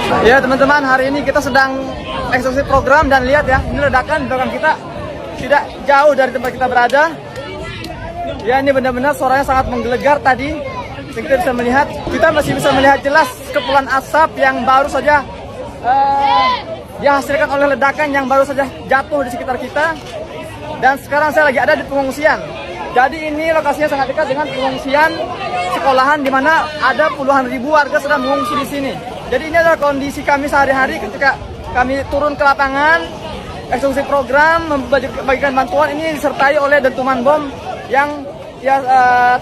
Ya teman-teman, hari ini kita sedang eksekusi program dan lihat ya, ini ledakan di belakang kita tidak jauh dari tempat kita berada. Ya, ini benar-benar suaranya sangat menggelegar tadi. Kita masih bisa melihat jelas kepulan asap yang baru saja dihasilkan oleh ledakan yang baru saja jatuh di sekitar kita. Dan sekarang saya lagi ada di pengungsian. Jadi ini lokasinya sangat dekat dengan pengungsian sekolahan di mana ada puluhan ribu warga sedang mengungsi di sini. Jadi ini adalah kondisi kami sehari-hari ketika kami turun ke lapangan, eksekusi program, membagikan bantuan. Ini disertai oleh dentuman bom yang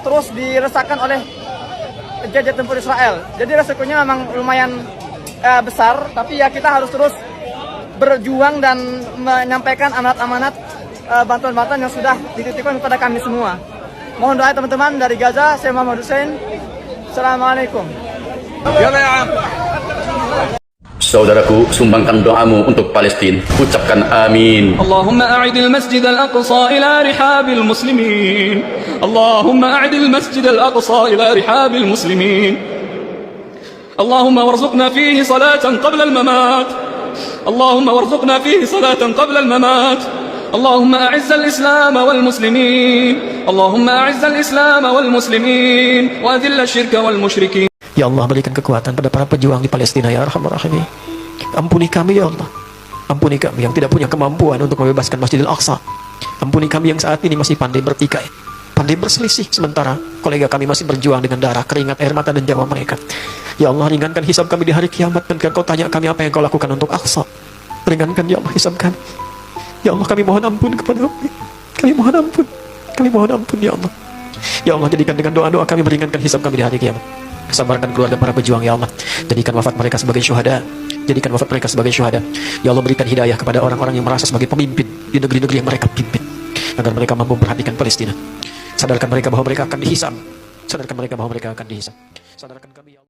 terus dirasakan oleh jajah tempur Israel. Jadi resikonya memang lumayan besar, tapi ya kita harus terus berjuang dan menyampaikan amanat-amanat bantuan-bantuan yang sudah dititipkan kepada kami semua. Mohon doa teman-teman dari Gaza. Saya Muhammad Hussein. Assalamualaikum. Saudaraku, sumbangkan doamu untuk Palestina. Ucapkan amin. Allahumma a'idil masjid al-aqsa ila rihabil muslimin. Allahumma a'idil masjid al-aqsa ila rihabil muslimin. Allahumma warzuqna fihi salatan qabla al-mamat. Allahumma warzuqna fihi salatan qabla al-mamat. Allahumma a'izz al-islam wal muslimin. Allahumma a'izz al-islam wal muslimin wa adhill asy-syirka wal musyrikin. Ya Allah, berikan kekuatan pada para pejuang di Palestina, ya Arhamar Rahimin. Ampuni kami, ya Allah. Ampuni kami yang tidak punya kemampuan untuk membebaskan Masjidil Aqsa. Ampuni kami yang saat ini masih pandai bertikai, pandai berselisih, sementara kolega kami masih berjuang dengan darah, keringat, air mata, dan nyawa mereka. Ya Allah, ringankan hisab kami di hari kiamat, dan Kau tanya kami apa yang Kau lakukan untuk Aqsa. Ringankan, ya Allah, hisab kami. Ya Allah, kami mohon ampun kepada kami. Kami mohon ampun. Kami mohon ampun, ya Allah. Ya Allah, jadikan dengan doa-doa kami meringankan hisab kami di hari kiamat. Sabarkan keluarga para pejuang, ya Allah. Jadikan wafat mereka sebagai syuhada. Jadikan wafat mereka sebagai syuhada. Ya Allah, berikan hidayah kepada orang-orang yang merasa sebagai pemimpin di negeri-negeri yang mereka pimpin, agar mereka mampu memperhatikan Palestina. Sadarkan mereka bahwa mereka akan dihisab. Sadarkan mereka bahwa mereka akan dihisab. Sadarkan kami, ya Allah.